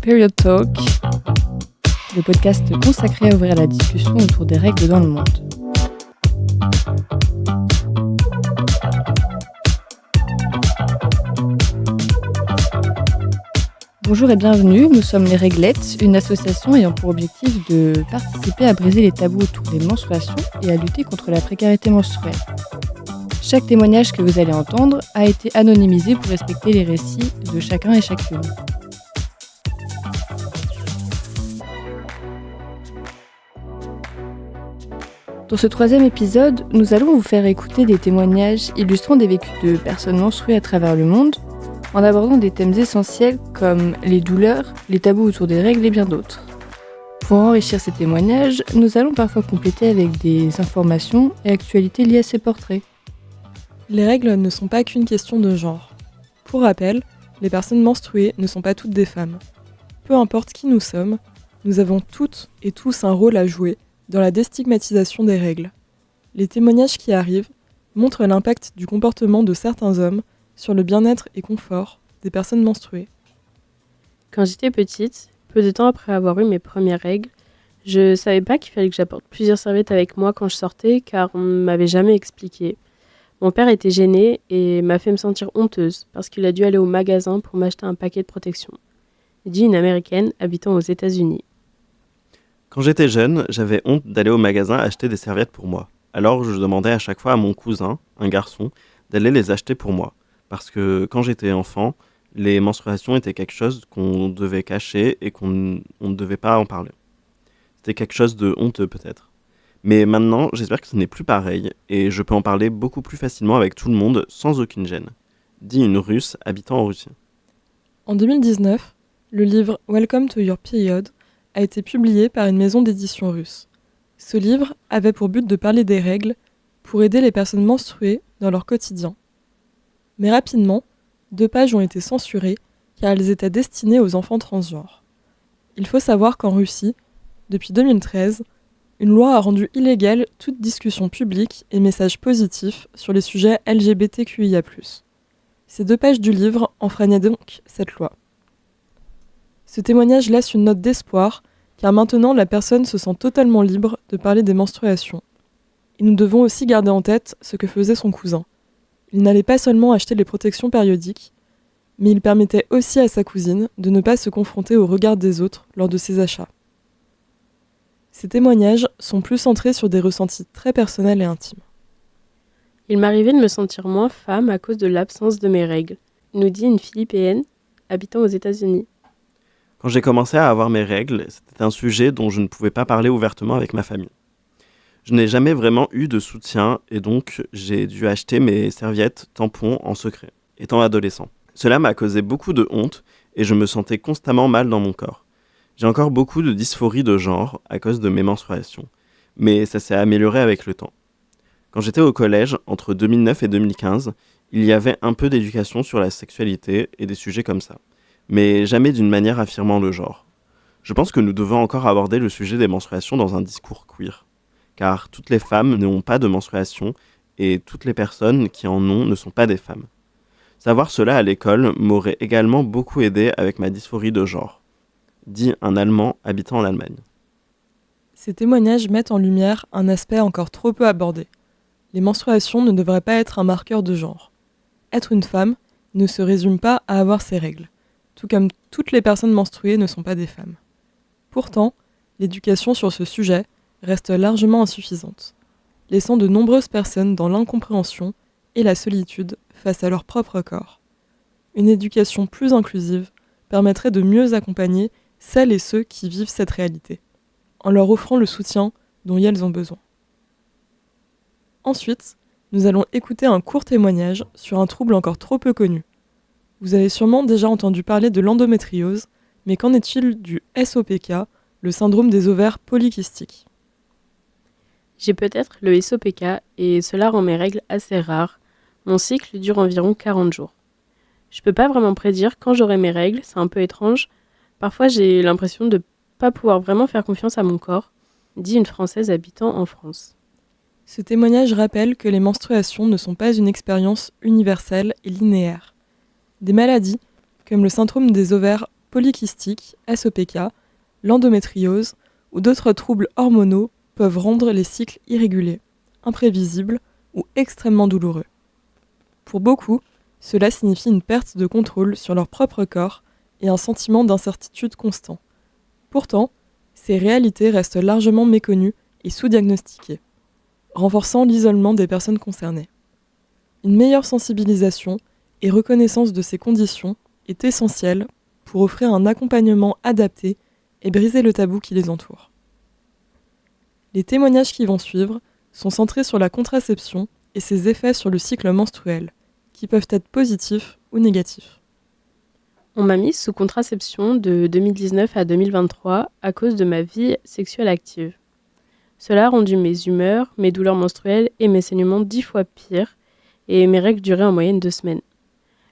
Period Talk, le podcast consacré à ouvrir la discussion autour des règles dans le monde. Bonjour et bienvenue, nous sommes les Réglettes, une association ayant pour objectif de participer à briser les tabous autour des menstruations et à lutter contre la précarité menstruelle. Chaque témoignage que vous allez entendre a été anonymisé pour respecter les récits de chacun et chacune. Dans ce troisième épisode, nous allons vous faire écouter des témoignages illustrant des vécus de personnes menstruées à travers le monde, en abordant des thèmes essentiels comme les douleurs, les tabous autour des règles et bien d'autres. Pour enrichir ces témoignages, nous allons parfois compléter avec des informations et actualités liées à ces portraits. Les règles ne sont pas qu'une question de genre. Pour rappel, les personnes menstruées ne sont pas toutes des femmes. Peu importe qui nous sommes, nous avons toutes et tous un rôle à jouer dans la déstigmatisation des règles. Les témoignages qui arrivent montrent l'impact du comportement de certains hommes sur le bien-être et confort des personnes menstruées. Quand j'étais petite, peu de temps après avoir eu mes premières règles, je savais pas qu'il fallait que j'apporte plusieurs serviettes avec moi quand je sortais car on ne m'avait jamais expliqué. Mon père était gêné et m'a fait me sentir honteuse parce qu'il a dû aller au magasin pour m'acheter un paquet de protection. Dit une Américaine habitant aux États-Unis. Quand j'étais jeune, j'avais honte d'aller au magasin acheter des serviettes pour moi. Alors je demandais à chaque fois à mon cousin, un garçon, d'aller les acheter pour moi. Parce que quand j'étais enfant, les menstruations étaient quelque chose qu'on devait cacher et qu'on ne devait pas en parler. C'était quelque chose de honteux peut-être. Mais maintenant, j'espère que ce n'est plus pareil et je peux en parler beaucoup plus facilement avec tout le monde sans aucune gêne. Dit une Russe habitant en Russie. En 2019, le livre Welcome to Your Period a été publié par une maison d'édition russe. Ce livre avait pour but de parler des règles pour aider les personnes menstruées dans leur quotidien. Mais rapidement, 2 pages ont été censurées car elles étaient destinées aux enfants transgenres. Il faut savoir qu'en Russie, depuis 2013, une loi a rendu illégale toute discussion publique et message positif sur les sujets LGBTQIA+. Ces 2 pages du livre enfreignaient donc cette loi. Ce témoignage laisse une note d'espoir, car maintenant la personne se sent totalement libre de parler des menstruations. Et nous devons aussi garder en tête ce que faisait son cousin. Il n'allait pas seulement acheter les protections périodiques, mais il permettait aussi à sa cousine de ne pas se confronter au regard des autres lors de ses achats. Ces témoignages sont plus centrés sur des ressentis très personnels et intimes. Il m'arrivait de me sentir moins femme à cause de l'absence de mes règles, nous dit une Philippéenne habitant aux États-Unis. Quand j'ai commencé à avoir mes règles, c'était un sujet dont je ne pouvais pas parler ouvertement avec ma famille. Je n'ai jamais vraiment eu de soutien et donc j'ai dû acheter mes serviettes tampons en secret, étant adolescent. Cela m'a causé beaucoup de honte et je me sentais constamment mal dans mon corps. J'ai encore beaucoup de dysphorie de genre à cause de mes menstruations, mais ça s'est amélioré avec le temps. Quand j'étais au collège, entre 2009 et 2015, il y avait un peu d'éducation sur la sexualité et des sujets comme ça, mais jamais d'une manière affirmant le genre. Je pense que nous devons encore aborder le sujet des menstruations dans un discours queer, car toutes les femmes n'ont pas de menstruation et toutes les personnes qui en ont ne sont pas des femmes. Savoir cela à l'école m'aurait également beaucoup aidé avec ma dysphorie de genre, dit un Allemand habitant en Allemagne. Ces témoignages mettent en lumière un aspect encore trop peu abordé. Les menstruations ne devraient pas être un marqueur de genre. Être une femme ne se résume pas à avoir ses règles, tout comme toutes les personnes menstruées ne sont pas des femmes. Pourtant, l'éducation sur ce sujet reste largement insuffisante, laissant de nombreuses personnes dans l'incompréhension et la solitude face à leur propre corps. Une éducation plus inclusive permettrait de mieux accompagner celles et ceux qui vivent cette réalité, en leur offrant le soutien dont elles ont besoin. Ensuite, nous allons écouter un court témoignage sur un trouble encore trop peu connu. Vous avez sûrement déjà entendu parler de l'endométriose, mais qu'en est-il du SOPK, le syndrome des ovaires polykystiques ? J'ai peut-être le SOPK et cela rend mes règles assez rares. Mon cycle dure environ 40 jours. Je peux pas vraiment prédire quand j'aurai mes règles, c'est un peu étrange. Parfois, j'ai l'impression de pas pouvoir vraiment faire confiance à mon corps, dit une Française habitant en France. Ce témoignage rappelle que les menstruations ne sont pas une expérience universelle et linéaire. Des maladies, comme le syndrome des ovaires polykystiques, SOPK, l'endométriose ou d'autres troubles hormonaux peuvent rendre les cycles irréguliers, imprévisibles ou extrêmement douloureux. Pour beaucoup, cela signifie une perte de contrôle sur leur propre corps et un sentiment d'incertitude constant. Pourtant, ces réalités restent largement méconnues et sous-diagnostiquées, renforçant l'isolement des personnes concernées. Une meilleure sensibilisation et reconnaissance de ces conditions est essentielle pour offrir un accompagnement adapté et briser le tabou qui les entoure. Les témoignages qui vont suivre sont centrés sur la contraception et ses effets sur le cycle menstruel, qui peuvent être positifs ou négatifs. On m'a mise sous contraception de 2019 à 2023 à cause de ma vie sexuelle active. Cela a rendu mes humeurs, mes douleurs menstruelles et mes saignements 10 fois pires, et mes règles duraient en moyenne 2 semaines.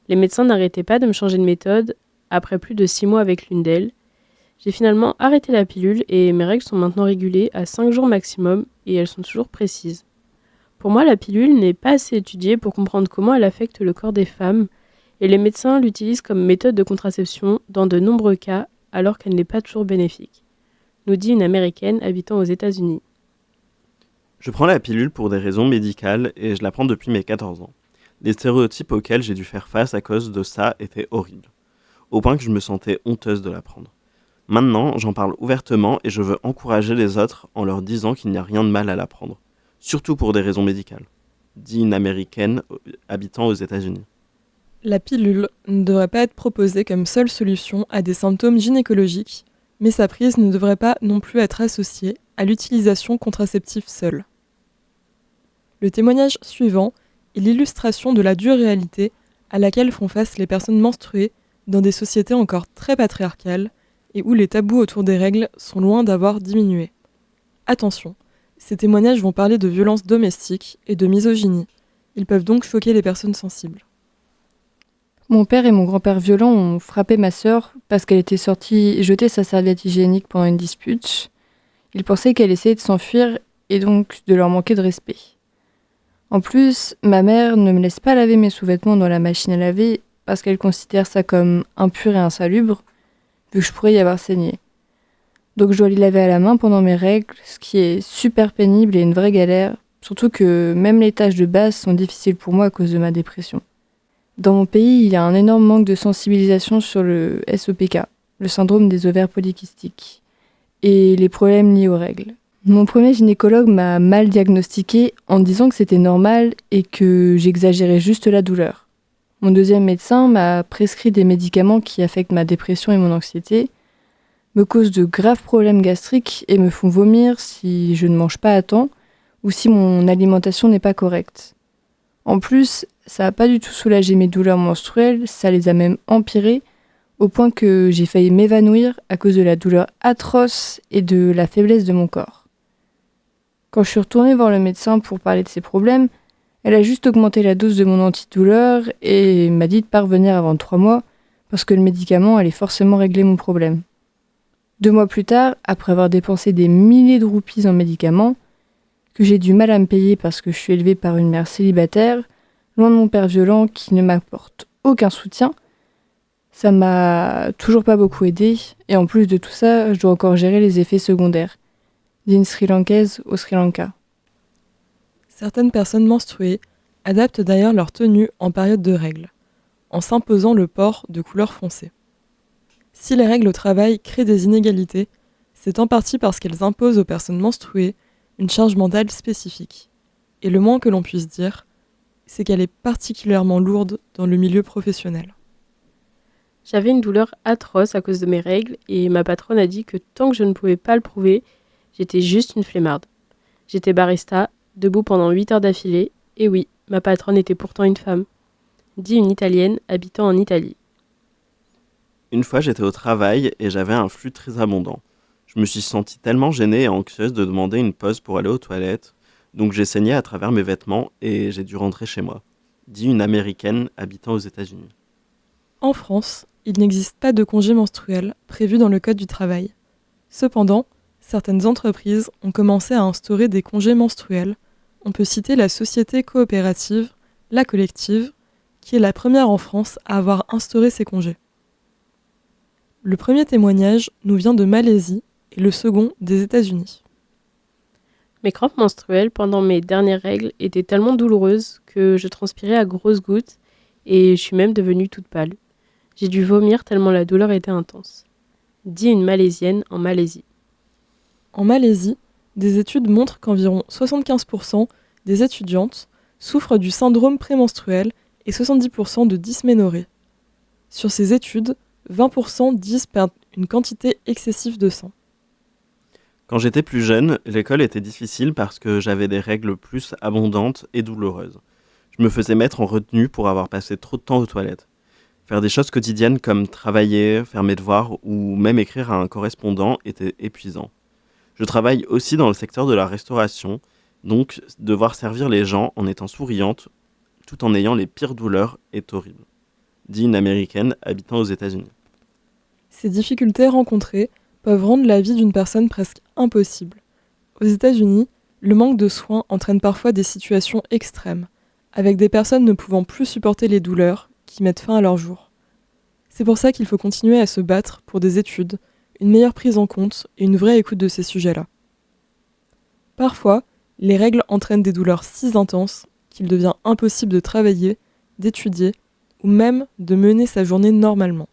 Les médecins n'arrêtaient pas de me changer de méthode après plus de 6 mois avec l'une d'elles. J'ai finalement arrêté la pilule et mes règles sont maintenant régulées à 5 jours maximum et elles sont toujours précises. Pour moi, la pilule n'est pas assez étudiée pour comprendre comment elle affecte le corps des femmes et les médecins l'utilisent comme méthode de contraception dans de nombreux cas alors qu'elle n'est pas toujours bénéfique, nous dit une Américaine habitant aux États-Unis. Je prends la pilule pour des raisons médicales et je la prends depuis mes 14 ans. Les stéréotypes auxquels j'ai dû faire face à cause de ça étaient horribles, au point que je me sentais honteuse de la prendre. Maintenant, j'en parle ouvertement et je veux encourager les autres en leur disant qu'il n'y a rien de mal à la prendre, surtout pour des raisons médicales, dit une Américaine habitant aux États-Unis. La pilule ne devrait pas être proposée comme seule solution à des symptômes gynécologiques, mais sa prise ne devrait pas non plus être associée à l'utilisation contraceptive seule. Le témoignage suivant est l'illustration de la dure réalité à laquelle font face les personnes menstruées dans des sociétés encore très patriarcales et où les tabous autour des règles sont loin d'avoir diminué. Attention, ces témoignages vont parler de violences domestiques et de misogynie. Ils peuvent donc choquer les personnes sensibles. Mon père et mon grand-père violents ont frappé ma sœur parce qu'elle était sortie jeter sa serviette hygiénique pendant une dispute. Ils pensaient qu'elle essayait de s'enfuir et donc de leur manquer de respect. En plus, ma mère ne me laisse pas laver mes sous-vêtements dans la machine à laver parce qu'elle considère ça comme impur et insalubre, vu que je pourrais y avoir saigné. Donc je dois les laver à la main pendant mes règles, ce qui est super pénible et une vraie galère, surtout que même les tâches de base sont difficiles pour moi à cause de ma dépression. Dans mon pays, il y a un énorme manque de sensibilisation sur le SOPK, le syndrome des ovaires polykystiques, et les problèmes liés aux règles. Mon premier gynécologue m'a mal diagnostiqué en disant que c'était normal et que j'exagérais juste la douleur. Mon deuxième médecin m'a prescrit des médicaments qui affectent ma dépression et mon anxiété, me causent de graves problèmes gastriques et me font vomir si je ne mange pas à temps ou si mon alimentation n'est pas correcte. En plus, ça n'a pas du tout soulagé mes douleurs menstruelles, ça les a même empirées, au point que j'ai failli m'évanouir à cause de la douleur atroce et de la faiblesse de mon corps. Quand je suis retournée voir le médecin pour parler de ces problèmes, elle a juste augmenté la dose de mon antidouleur et m'a dit de pas revenir avant 3 mois parce que le médicament allait forcément régler mon problème. 2 mois plus tard, après avoir dépensé des milliers de roupies en médicaments, que j'ai du mal à me payer parce que je suis élevée par une mère célibataire, loin de mon père violent qui ne m'apporte aucun soutien, ça m'a toujours pas beaucoup aidée et en plus de tout ça, je dois encore gérer les effets secondaires, dit une Sri Lankaise au Sri Lanka. Certaines personnes menstruées adaptent d'ailleurs leur tenue en période de règles, en s'imposant le port de couleur foncée. Si les règles au travail créent des inégalités, c'est en partie parce qu'elles imposent aux personnes menstruées une charge mentale spécifique. Et le moins que l'on puisse dire, c'est qu'elle est particulièrement lourde dans le milieu professionnel. J'avais une douleur atroce à cause de mes règles et ma patronne a dit que tant que je ne pouvais pas le prouver, j'étais juste une flemmarde. J'étais barista, debout pendant 8 heures d'affilée, et oui, ma patronne était pourtant une femme, dit une Italienne habitant en Italie. Une fois, j'étais au travail et j'avais un flux très abondant. Je me suis sentie tellement gênée et anxieuse de demander une pause pour aller aux toilettes, donc j'ai saigné à travers mes vêtements et j'ai dû rentrer chez moi, dit une Américaine habitant aux États-Unis. En France, il n'existe pas de congé menstruel prévu dans le Code du travail. Cependant, certaines entreprises ont commencé à instaurer des congés menstruels. On peut citer la société coopérative, La Collective, qui est la première en France à avoir instauré ces congés. Le premier témoignage nous vient de Malaisie et le second des États-Unis. Mes crampes menstruelles pendant mes dernières règles étaient tellement douloureuses que je transpirais à grosses gouttes et je suis même devenue toute pâle. J'ai dû vomir tellement la douleur était intense. Dit une Malaisienne en Malaisie. En Malaisie, des études montrent qu'environ 75% des étudiantes souffrent du syndrome prémenstruel et 70% de dysménorrhée. Sur ces études, 20% disent perdre une quantité excessive de sang. Quand j'étais plus jeune, l'école était difficile parce que j'avais des règles plus abondantes et douloureuses. Je me faisais mettre en retenue pour avoir passé trop de temps aux toilettes. Faire des choses quotidiennes comme travailler, faire mes devoirs ou même écrire à un correspondant était épuisant. Je travaille aussi dans le secteur de la restauration, donc devoir servir les gens en étant souriante tout en ayant les pires douleurs est horrible, dit une Américaine habitant aux États-Unis. Ces difficultés rencontrées peuvent rendre la vie d'une personne presque impossible. Aux États-Unis, le manque de soins entraîne parfois des situations extrêmes, avec des personnes ne pouvant plus supporter les douleurs qui mettent fin à leur jour. C'est pour ça qu'il faut continuer à se battre pour des études, une meilleure prise en compte et une vraie écoute de ces sujets-là. Parfois, les règles entraînent des douleurs si intenses qu'il devient impossible de travailler, d'étudier ou même de mener sa journée normalement.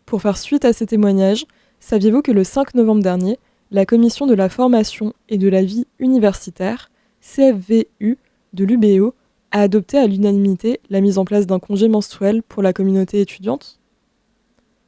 Pour faire suite à ces témoignages, saviez-vous que le 5 novembre dernier, la Commission de la formation et de la vie universitaire, CFVU, de l'UBO, a adopté à l'unanimité la mise en place d'un congé menstruel pour la communauté étudiante ?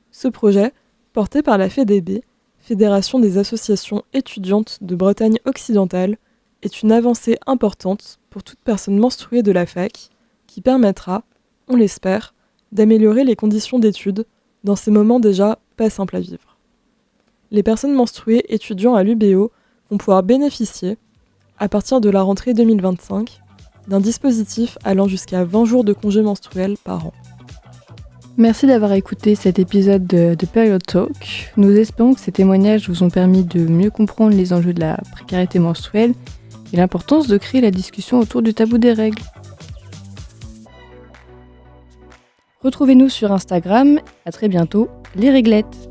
Ce projet, porté par la FEDEB, Fédération des associations étudiantes de Bretagne occidentale, est une avancée importante pour toute personne menstruée de la fac qui permettra, on l'espère, d'améliorer les conditions d'études dans ces moments déjà pas simples à vivre. Les personnes menstruées étudiant à l'UBO vont pouvoir bénéficier, à partir de la rentrée 2025, d'un dispositif allant jusqu'à 20 jours de congé menstruel par an. Merci d'avoir écouté cet épisode de Period Talk. Nous espérons que ces témoignages vous ont permis de mieux comprendre les enjeux de la précarité menstruelle et l'importance de créer la discussion autour du tabou des règles. Retrouvez-nous sur Instagram. À très bientôt, les réglettes.